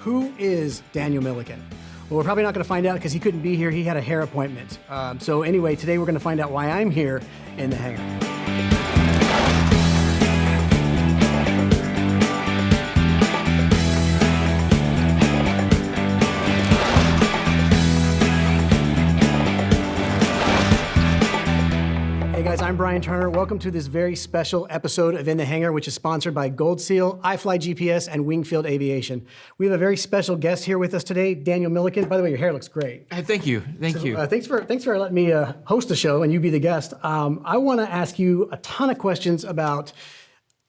Who is Daniel Millican? Well, we're probably not going to find out because he couldn't be here. He had a hair appointment. So anyway, today we're going to find out why I'm here in the hangar. Hey guys, I'm Bryan Turner. Welcome to this very special episode of In the Hangar, which is sponsored by Gold Seal, iFly GPS, and Wingfield Aviation. We have a very special guest here with us today, Daniel Millican. By the way, your hair looks great. Thank you. Thank you. Thanks for letting me host the show and you be the guest. I want to ask you a ton of questions about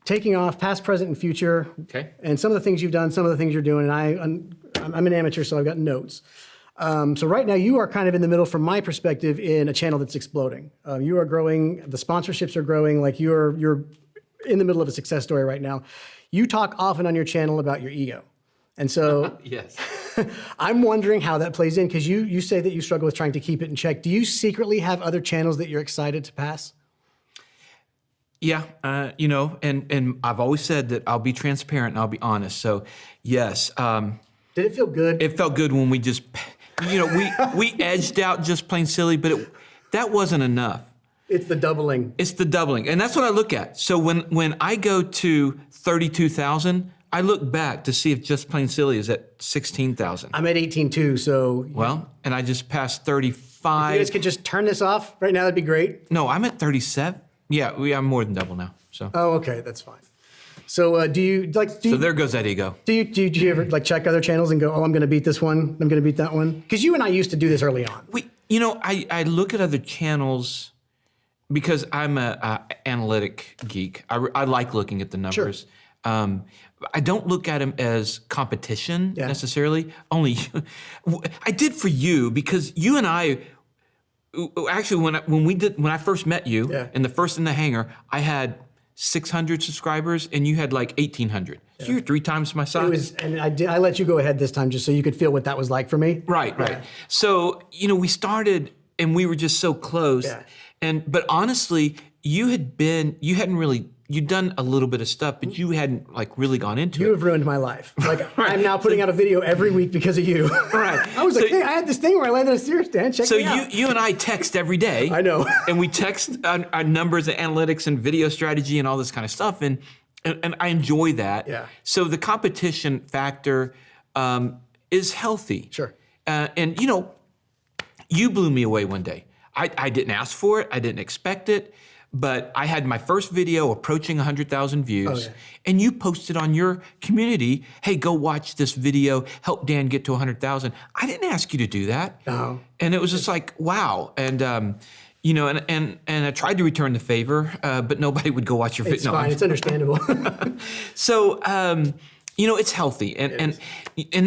taking off, past, present, and future. Okay. And some of the things you've done, some of the things you're doing. And I'm an amateur, so I've got notes. So right now you are kind of in the middle, from my perspective, in a channel that's exploding. You are growing, the sponsorships are growing, like you're in the middle of a success story right now. You talk often on your channel about your ego. And so yes. I'm wondering how that plays in, because you say that you struggle with trying to keep it in check. Do you secretly have other channels that you're excited to pass? Yeah, and I've always said that I'll be transparent and I'll be honest. So yes. Did it feel good? It felt good when we just, we edged out Just Plain Silly, but that wasn't enough. It's the doubling. It's the doubling, and that's what I look at. So when I go to 32,000, I look back to see if Just Plain Silly is at 16,000. I'm at 18.2, so. Well, and I just passed 35. If you guys could just turn this off right now, that'd be great. No, I'm at 37. Yeah, I'm more than double now. So. Oh, okay, that's fine. So do you So there goes that ego. Do you ever check other channels and go, oh, I'm going to beat this one, I'm going to beat that one? Because you and I used to do this early on. I look at other channels because I'm a analytic geek. I like looking at the numbers. Sure. I don't look at them as competition necessarily. Only I did for you, because you and I. Actually, when I first met you in the first In the Hangar, I had 600 subscribers and you had like 1,800. So you're 3 times my size. And I let you go ahead this time just so you could feel what that was like for me. Right. So, we started and we were just so close. Yeah. But honestly, you'd done a little bit of stuff, but you hadn't really gone into it. You have ruined my life. I'm now putting out a video every week because of you. Right. I was hey, I had this thing where I landed a Sears stand. Check me out. So you and I text every day. I know. And we text our numbers and analytics and video strategy and all this kind of stuff. And I enjoy that. Yeah. So the competition factor is healthy. Sure. And you blew me away one day. I didn't ask for it. I didn't expect it. But I had my first video approaching 100,000 views, and you posted on your community, hey, go watch this video, help Dan get to 100,000. I didn't ask you to do that. No. And it was just like, wow. And, and I tried to return the favor, but nobody would go watch your video. It's fine, it's understandable. So, it's healthy. And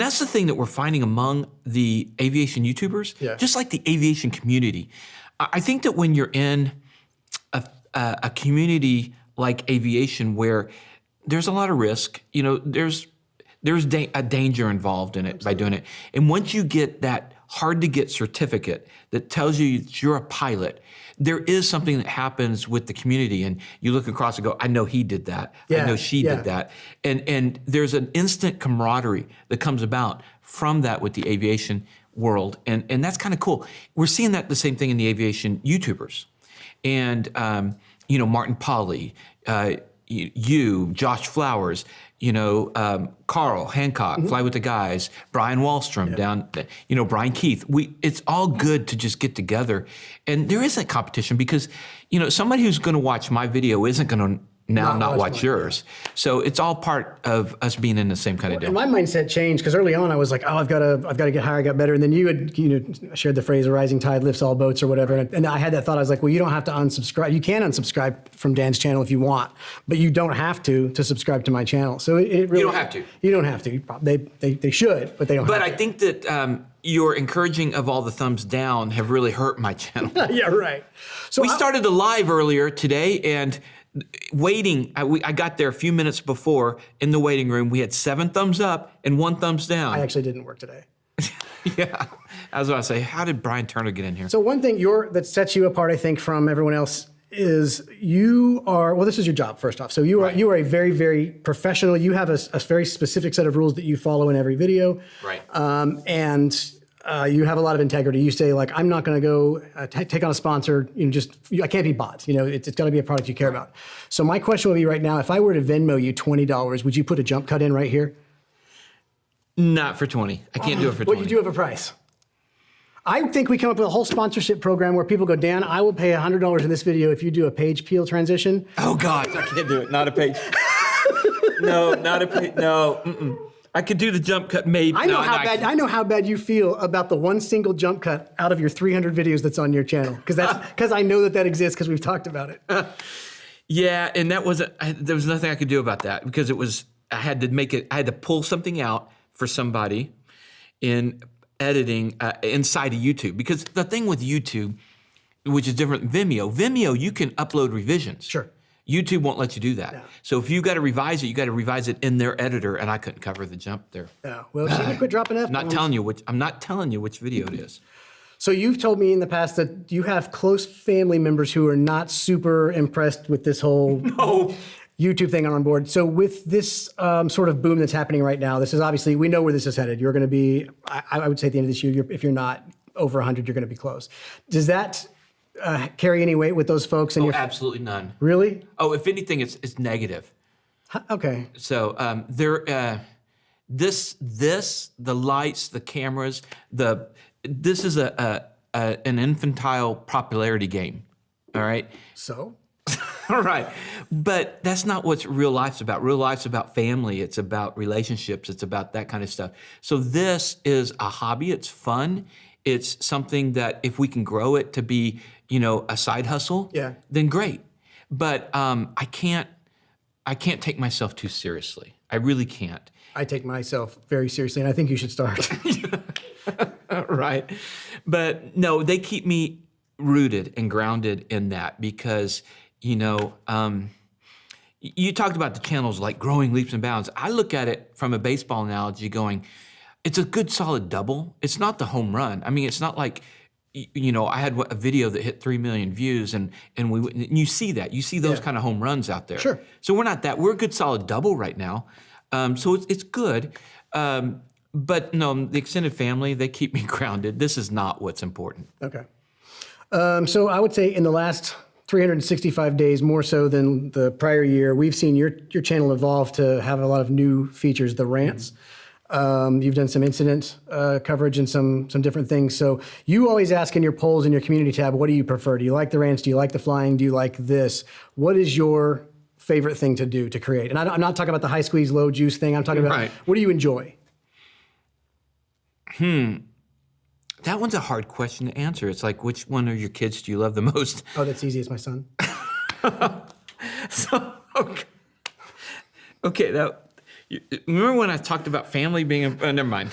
that's the thing that we're finding among the aviation YouTubers, just like the aviation community. I think that when you're in a community like aviation, where there's a lot of risk, there's a danger involved in it. Absolutely. By doing it. And once you get that hard to get certificate that tells you that you're a pilot, there is something that happens with the community, and you look across and go, I know he did that. I know she did that. And there's an instant camaraderie that comes about from that with the aviation world. And that's kind of cool. We're seeing that the same thing in the aviation YouTubers. And, Martin Polly, you, Josh Flowers, Carl Hancock, Fly with the Guys, Brian Wallstrom down, Brian Keith. It's all good to just get together. And there is that competition because, somebody who's going to watch my video isn't going to not watch yours. So it's all part of us being in the same kind of deal. And my mindset changed because early on I was like, oh, I've got to get higher, I got better. And then you had shared the phrase, a rising tide lifts all boats or whatever. And I had that thought, I was like, well, you don't have to unsubscribe. You can unsubscribe from Dan's channel if you want, but you don't have to subscribe to my channel. So it really— You don't have to. You don't have to. They should, but they don't have to. But I think that your encouraging of all the thumbs down have really hurt my channel. Yeah, right. So we started a live earlier today, and waiting, I got there a few minutes before in the waiting room. We had 7 thumbs up and 1 thumbs down. I actually didn't work today. Yeah, I was about to say, how did Bryan Turner get in here? So one thing that sets you apart, I think, from everyone else is you are, well, this is your job first off. So you are a very, very professional. You have a very specific set of rules that you follow in every video. Right. You have a lot of integrity. You say like, I'm not going to go take on a sponsor. I can't be bought. It's got to be a product you care about. So my question would be right now, if I were to Venmo you $20, would you put a jump cut in right here? Not for 20. I can't do it for 20. What you do have a price? I think we come up with a whole sponsorship program where people go, Dan, I will pay $100 in this video if you do a page peel transition. Oh God, I can't do it. Not a page. No, not a page. No. Mm-mm. I could do the jump cut maybe. I know how bad you feel about the one single jump cut out of your 300 videos that's on your channel, because I know that exists because we've talked about it. Yeah, and there was nothing I could do about that because I had to pull something out for somebody in editing inside of YouTube, because the thing with YouTube, which is different than Vimeo, you can upload revisions. Sure. YouTube won't let you do that. No. So if you got to revise it, you got to revise it in their editor, and I couldn't cover the jump there. Yeah. Well, she would quit dropping F-bombs. I'm not telling you which video it is. So you've told me in the past that you have close family members who are not super impressed with this whole YouTube thing on board. So with this sort of boom that's happening right now, this is obviously, we know where this is headed. You're going to be, I would say at the end of this year, if you're not over 100, you're going to be close. Does that carry any weight with those folks? And absolutely none. Really? Oh, if anything, it's negative. Okay. So the lights, the cameras, this is an infantile popularity game. All right. So. All right. But that's not what real life's about. Real life's about family. It's about relationships. It's about that kind of stuff. So this is a hobby. It's fun. It's something that if we can grow it to be, a side hustle, then great. But I can't take myself too seriously. I really can't. I take myself very seriously, and I think you should start. Right. But no, they keep me rooted and grounded in that because, you talked about the channels like growing leaps and bounds. I look at it from a baseball analogy going, it's a good solid double. It's not the home run. I mean, it's not like, I had a video that hit 3 million views and you see that. You see those kind of home runs out there. Sure. So we're not that. We're a good solid double right now. So it's good. But no, the extended family, they keep me grounded. This is not what's important. Okay. So I would say in the last 365 days, more so than the prior year, we've seen your channel evolve to have a lot of new features, the rants. You've done some incident coverage and some different things. So you always ask in your polls in your community tab, what do you prefer? Do you like the rants? Do you like the flying? Do you like this? What is your favorite thing to do, to create? And I'm not talking about the high squeeze, low juice thing. I'm talking about what do you enjoy? That one's a hard question to answer. It's like, which one of your kids do you love the most? Oh, that's easy. It's my son. Okay. Remember when I talked about family being never mind.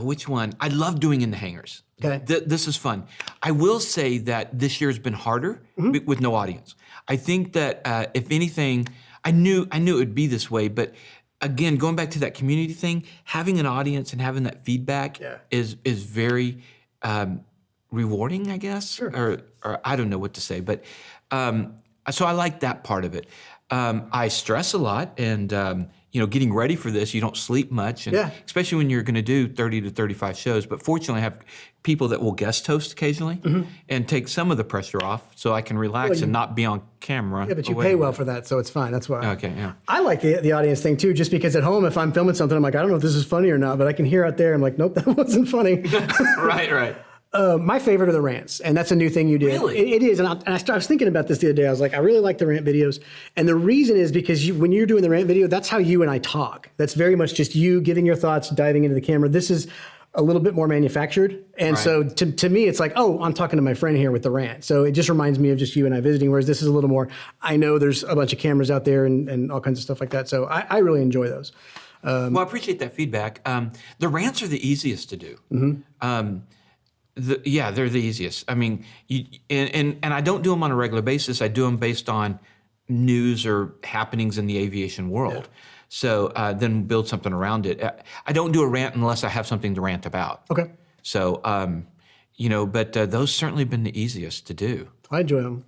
Which one? I love doing InTheHangars. Okay. This is fun. I will say that this year's been harder with no audience. I think that if anything, I knew it would be this way, but again, going back to that community thing, having an audience and having that feedback is very rewarding, I guess. Sure. Or I don't know what to say, but so I like that part of it. I stress a lot, and getting ready for this, you don't sleep much, and especially when you're going to do 30 to 35 shows. But fortunately, I have people that will guest host occasionally and take some of the pressure off, so I can relax and not be on camera. Yeah, but you pay well for that, so it's fine. That's why. Okay, yeah. I like the audience thing too, just because at home, if I'm filming something, I'm like, I don't know if this is funny or not, but I can hear out there, I'm like, nope, that wasn't funny. Right. My favorite are the rants, and that's a new thing you did. Really? It is, and I was thinking about this the other day. I was like, I really like the rant videos, and the reason is because when you're doing the rant video, that's how you and I talk. That's very much just you giving your thoughts, diving into the camera. This is a little bit more manufactured, and so to me, it's like, oh, I'm talking to my friend here with the rant. So it just reminds me of just you and I visiting, whereas this is a little more, I know there's a bunch of cameras out there and all kinds of stuff like that. So I really enjoy those. Well, I appreciate that feedback. The rants are the easiest to do. They're the easiest. I mean, and I don't do them on a regular basis. I do them based on news or happenings in the aviation world. Yeah. So then build something around it. I don't do a rant unless I have something to rant about. Okay. So, but those certainly been the easiest to do. I enjoy them.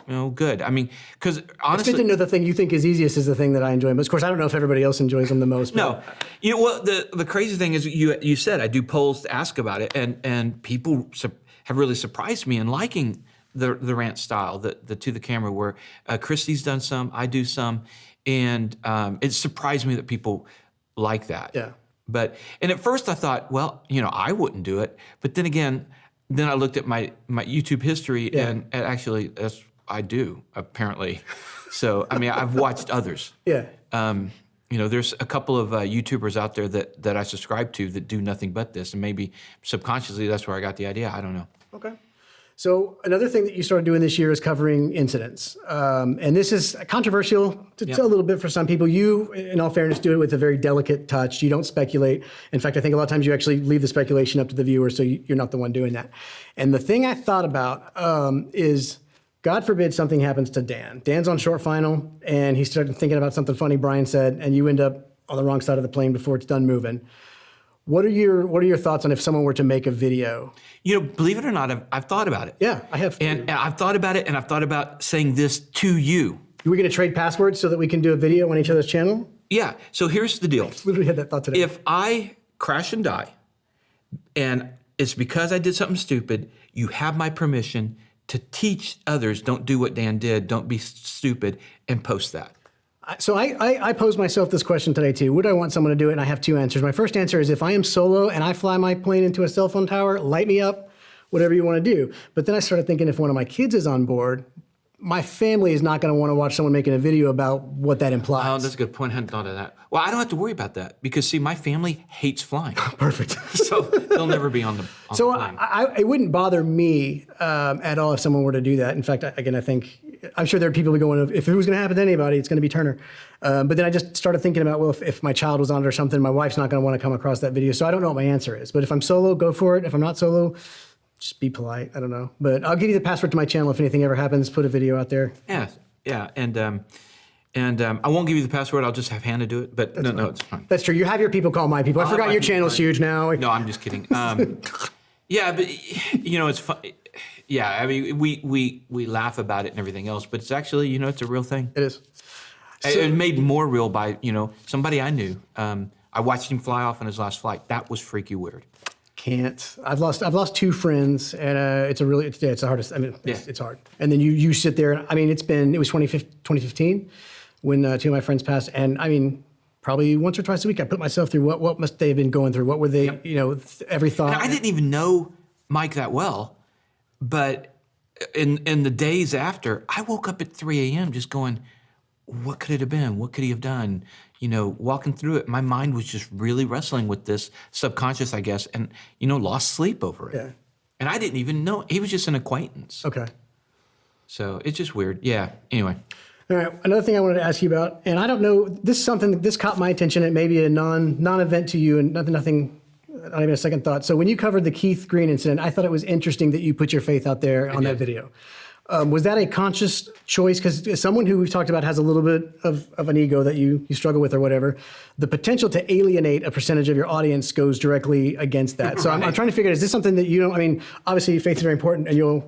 Well, good. I mean, because It's honestly, good to know the thing you think is easiest is the thing that I enjoy. But of course, I don't know if everybody else enjoys them the most. no, what the crazy thing is, you said I do polls to ask about it, and people have really surprised me in liking the rant style, the to the camera, where Christy's done some, I do some, and it surprised me that people like that. Yeah. And at first I thought, well, I wouldn't do it, but then again, I looked at my YouTube history, and actually I do, apparently. So, I mean, I've watched others. Yeah. There's a couple of YouTubers out there that I subscribe to that do nothing but this, and maybe subconsciously that's where I got the idea. I don't know. Okay. So another thing that you started doing this year is covering incidents. And this is controversial to a little bit for some people. You, in all fairness, do it with a very delicate touch. You don't speculate. In fact, I think a lot of times you actually leave the speculation up to the viewer, so you're not the one doing that. And the thing I thought about is, God forbid something happens to Dan. Dan's on short final, and he started thinking about something funny Bryan said, and you end up on the wrong side of the plane before it's done moving. What are your thoughts on if someone were to make a video? Believe it or not, I've thought about it. Yeah, I have. And I've thought about it, and I've thought about saying this to you. Are we going to trade passwords so that we can do a video on each other's channel? Yeah. So here's the deal. Literally had that thought today. If I crash and die, and it's because I did something stupid, you have my permission to teach others, don't do what Dan did, don't be stupid, and post that. So I posed myself this question today too. Would I want someone to do it? And I have two answers. My first answer is if I am solo and I fly my plane into a cell phone tower, light me up, whatever you want to do. But then I started thinking if one of my kids is on board, my family is not going to want to watch someone making a video about what that implies. Oh, that's a good point. I hadn't thought of that. Well, I don't have to worry about that because, see, my family hates flying. Perfect. So they'll never be on the plane. It wouldn't bother me at all if someone were to do that. In fact, again, I'm sure there are people who go, if it was going to happen to anybody, it's going to be Turner. But then I just started thinking about, well, if my child was on it or something, my wife's not going to want to come across that video. So I don't know what my answer is. But if I'm solo, go for it. If I'm not solo, just be polite. I don't know. But I'll give you the password to my channel if anything ever happens. Put a video out there. Yeah. And I won't give you the password. I'll just have Hannah do it. But no, it's fine. That's true. You have your people call my people. I forgot your channel's huge now. No, I'm just kidding. Yeah, but it's fun. Yeah, I mean, we laugh about it and everything else, but it's actually, it's a real thing. It is. It made more real by, somebody I knew. I watched him fly off on his last flight. That was freaky weird. Can't. I've lost two friends, and it's the hardest. I mean, it's hard. And then you sit there. I mean, it was 2015 when two of my friends passed, and I mean, probably once or twice a week, I put myself through what must they have been going through? What were they? Every thought. And I didn't even know Mike that well, but in the days after, I woke up at 3 a.m. just going, what could it have been? What could he have done? Walking through it, my mind was just really wrestling with this subconscious, I guess, and, lost sleep over it. Yeah. And I didn't even know. He was just an acquaintance. Okay. So it's just weird. Yeah. Anyway. All right. Another thing I wanted to ask you about, and I don't know, this caught my attention. It may be a non-event to you and nothing, not even a second thought. So when you covered the Keith Green incident, I thought it was interesting that you put your faith out there on that video. Was that a conscious choice? Because as someone who we've talked about has a little bit of an ego that you struggle with or whatever, the potential to alienate a percentage of your audience goes directly against that. So I'm trying to figure out, is this something that you don't, I mean, obviously faith is very important and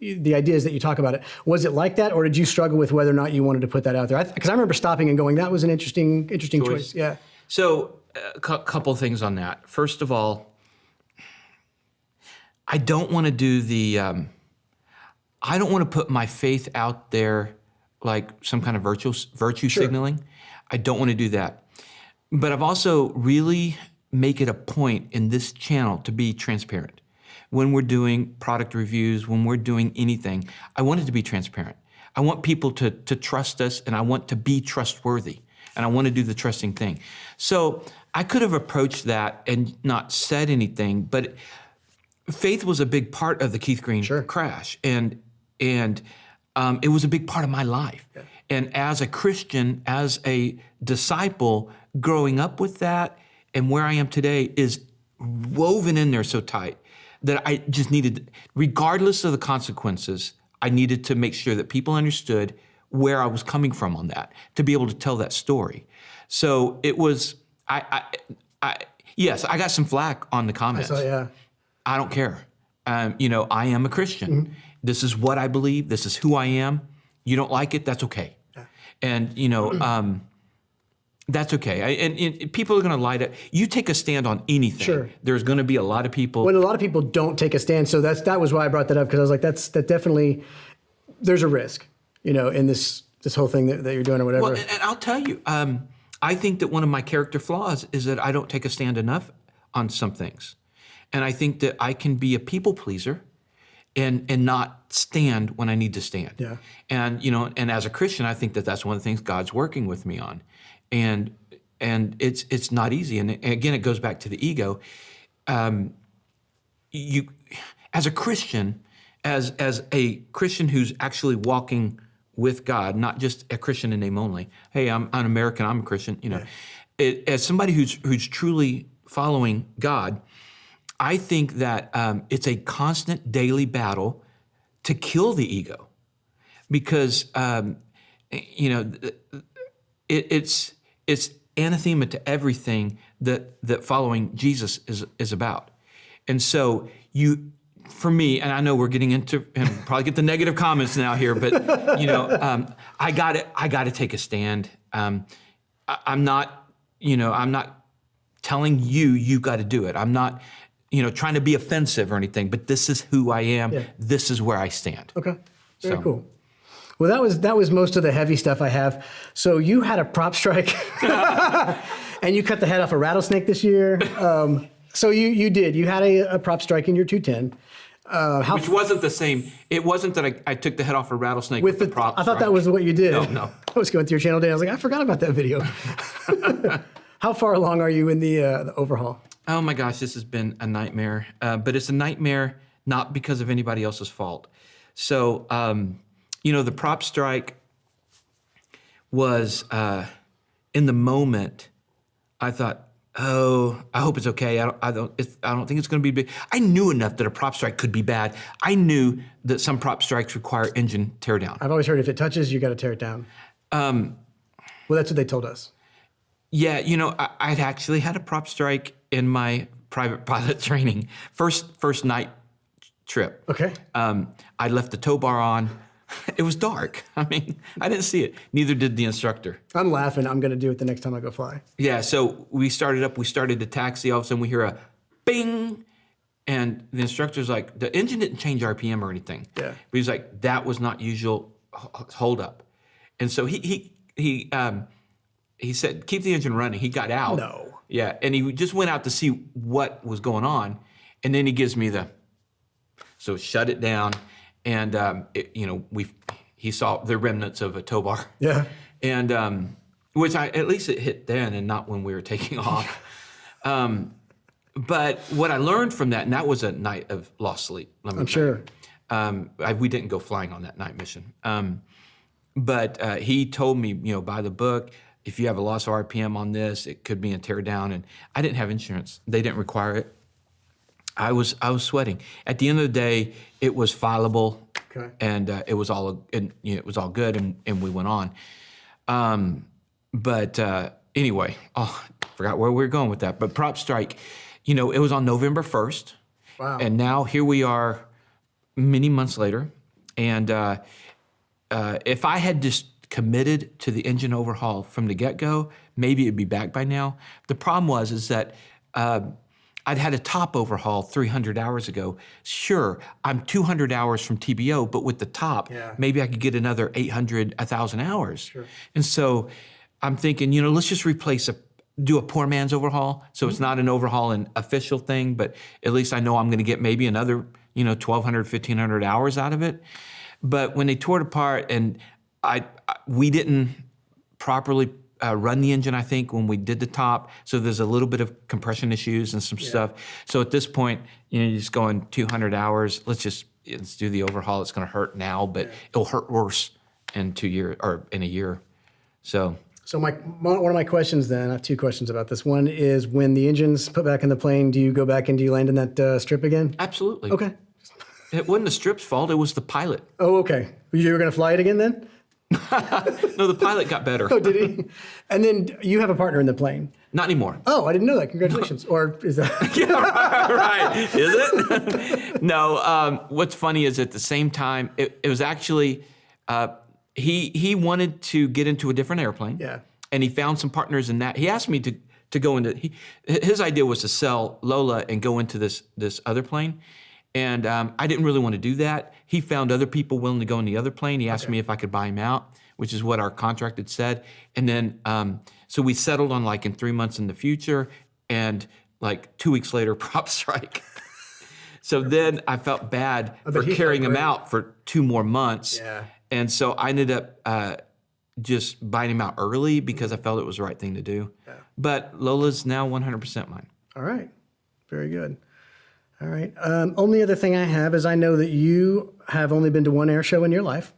the idea is that you talk about it. Was it like that, or did you struggle with whether or not you wanted to put that out there? Because I remember stopping and going, that was an interesting choice. Yeah. So a couple of things on that. First of all, I don't want to do I don't want to put my faith out there like some kind of virtue signaling. I don't want to do that. But I've also really make it a point in this channel to be transparent. When we're doing product reviews, when we're doing anything, I want it to be transparent. I want people to trust us, and I want to be trustworthy, and I want to do the trusting thing. So I could have approached that and not said anything, but faith was a big part of the Keith Green crash, and it was a big part of my life. Yeah. And as a Christian, as a disciple, growing up with that and where I am today is woven in there so tight that I just needed, regardless of the consequences, I needed to make sure that people understood where I was coming from on that, to be able to tell that story. So it was, yes, I got some flack on the comments. I saw, yeah. I don't care. I am a Christian, This is what I believe. This is who I am. You don't like it, that's okay. Yeah. And, that's okay. And people are going to lie to you. Take a stand on anything. Sure. There's going to be a lot of people. When a lot of people don't take a stand, so that was why I brought that up, because I was like, that definitely, there's a risk, in this whole thing that you're doing or whatever. Well, and I'll tell you, I think that one of my character flaws is that I don't take a stand enough on some things. And I think that I can be a people pleaser and not stand when I need to stand. Yeah. And, and as a Christian, I think that that's one of the things God's working with me on. And it's not easy. And again, it goes back to the ego. You, as a Christian, as a Christian who's actually walking with God, not just a Christian in name only. Hey, I'm an American, I'm a Christian, as somebody who's truly following God, I think that it's a constant daily battle to kill the ego, because it's anathema to everything that following Jesus is about. And so for me, and I know we're getting into, and probably get the negative comments now here, but I got to take a stand. I'm not telling you got to do it. I'm not trying to be offensive or anything, but this is who I am. Yeah. This is where I stand. Okay, very cool. Well, that was most of the heavy stuff I have. So you had a prop strike, and you cut the head off a rattlesnake this year. So you did. You had a prop strike in your 210. Which wasn't the same. It wasn't that I took the head off a rattlesnake with the prop. I thought that was what you did. No. I was going through your channel today. I was like, I forgot about that video. How far along are you in the overhaul? Oh my gosh, this has been a nightmare. But it's a nightmare not because of anybody else's fault. So, the prop strike was in the moment. I thought, oh, I hope it's okay. I don't think it's going to be big. I knew enough that a prop strike could be bad. I knew that some prop strikes require engine tear down. I've always heard if it touches, you got to tear it down. Well, that's what they told us. Yeah, I'd actually had a prop strike in my private pilot training. First night trip. Okay. I left the tow bar on. It was dark. I didn't see it. Neither did the instructor. I'm laughing. I'm going to do it the next time I go fly. Yeah, so we started to taxi. All of a sudden we hear a bing, and the instructor's like, the engine didn't change RPM or anything. Yeah. But he's like, that was not usual hold up. And so he said, keep the engine running. He got out. No. Yeah, and he just went out to see what was going on, and then he gives me so shut it down. And he saw the remnants of a tow bar. Yeah. And which at least it hit then and not when we were taking off. But what I learned from that, and that was a night of lost sleep. I'm sure. We didn't go flying on that night mission. But he told me, by the book, if you have a loss of RPM on this, it could be a tear down. And I didn't have insurance. They didn't require it. I was sweating. At the end of the day, it was fileable, okay. And it was all good, and we went on. But anyway, I forgot where we were going with that. But prop strike, it was on November 1st. Wow. And now here we are, many months later, and if I had just committed to the engine overhaul from the get-go, maybe it'd be back by now. The problem is that. I'd had a top overhaul 300 hours ago. Sure, I'm 200 hours from TBO, but with the top, maybe I could get another 800, 1,000 hours. Sure. And so I'm thinking, let's just do a poor man's overhaul. So it's not an overhaul and official thing, but at least I know I'm going to get maybe another, 1,200, 1,500 hours out of it. But when they tore it apart, and we didn't properly run the engine, I think, when we did the top. So there's a little bit of compression issues and some stuff. So at this point, you're just going 200 hours. Let's do the overhaul. It's going to hurt now, but it'll hurt worse in 2 years or in a year. So one of my questions then, I have two questions about this. One is, when the engine's put back in the plane, do you go back and do you land in that strip again? Absolutely. Okay. It wasn't the strip's fault. It was the pilot. Oh, okay. You were going to fly it again then? No, the pilot got better. Oh, did he? And then you have a partner in the plane. Not anymore. Oh, I didn't know that. Congratulations. No. Or is that? Yeah, right. Is it? No. What's funny is at the same time, it was actually, he wanted to get into a different airplane. Yeah. And he found some partners in that. He asked me to go into, his idea was to sell Lola and go into this other plane. And I didn't really want to do that. He found other people willing to go in the other plane. He asked me if I could buy him out, which is what our contract had said. And then, so we settled on like in 3 months in the future, and like 2 weeks later, prop strike. So then I felt bad for carrying him out for 2 more months. Yeah. And so I ended up just buying him out early because I felt it was the right thing to do. Yeah. But Lola's now 100% mine. All right. Very good. All right. Only other thing I have is I know that you have only been to one air show in your life.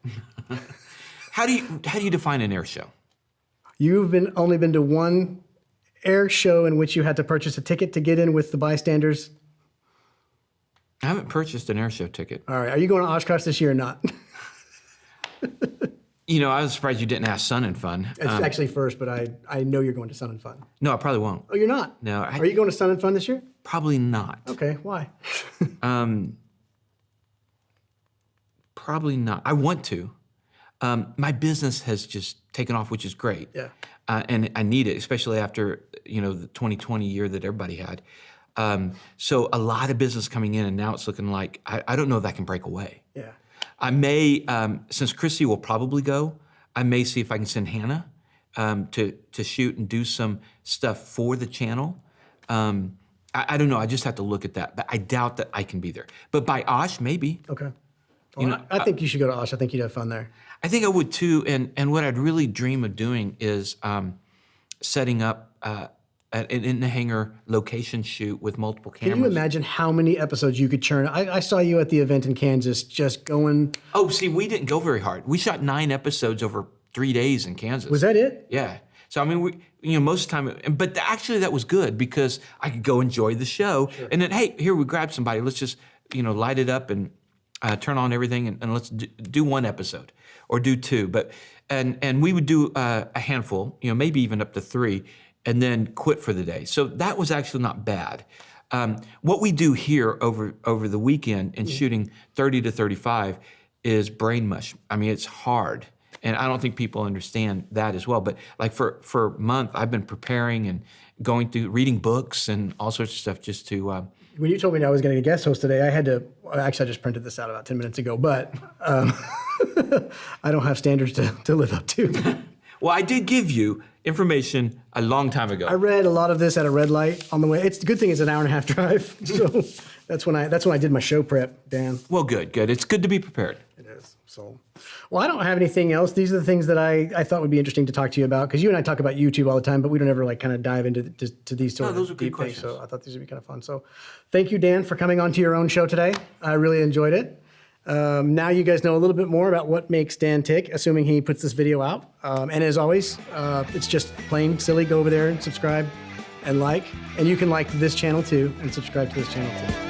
How do you define an air show? You've only been to one air show in which you had to purchase a ticket to get in with the bystanders. I haven't purchased an air show ticket. All right. Are you going to Oshkosh this year or not? I was surprised you didn't ask Sun and Fun. It's actually first, but I know you're going to Sun and Fun. No, I probably won't. Oh, you're not? No. Are you going to Sun and Fun this year? Probably not. Okay. Why? Probably not. I want to. My business has just taken off, which is great. Yeah. And I need it, especially after, the 2020 year that everybody had. So a lot of business coming in, and now it's looking like, I don't know if that can break away. Yeah. I may, since Chrissy will probably go, I may see if I can send Hannah to shoot and do some stuff for the channel. I don't know. I just have to look at that. But I doubt that I can be there. But by Osh, maybe. Okay. Well, I think you should go to Osh. I think you'd have fun there. I think I would too. And what I'd really dream of doing is setting up an InTheHangar location shoot with multiple cameras. Can you imagine how many episodes you could churn? I saw you at the event in Kansas just going. Oh, see, we didn't go very hard. We shot 9 episodes over 3 days in Kansas. Was that it? Yeah. So, I mean, most of the time, but actually that was good because I could go enjoy the show. Sure. And then, hey, here we grab somebody. Let's just, light it up and turn on everything and let's do 1 episode or do 2. But, and we would do a handful, maybe even up to 3, and then quit for the day. So that was actually not bad. What we do here over the weekend in shooting 30 to 35 is brain mush. I mean, it's hard. And I don't think people understand that as well. But like for a month, I've been preparing and going through, reading books and all sorts of stuff just to... When you told me I was going to get a guest host today, I had to... Actually, I just printed this out about 10 minutes ago, but I don't have standards to live up to. Well, I did give you information a long time ago. I read a lot of this at a red light on the way. It's the good thing it's an hour and a half drive. So that's when I did my show prep, Dan. Well, good. It's good to be prepared. It is. So, well, I don't have anything else. These are the things that I thought would be interesting to talk to you about, because you and I talk about YouTube all the time, but we don't ever kind of dive into to these sort those of are good deep things. questions. So I thought these would be kind of fun. So thank you, Dan, for coming onto your own show today. I really enjoyed it. Now you guys know a little bit more about what makes Dan tick, assuming he puts this video out. And as always, it's just plain silly. Go over there and subscribe and like. And you can like this channel too and subscribe to this channel too.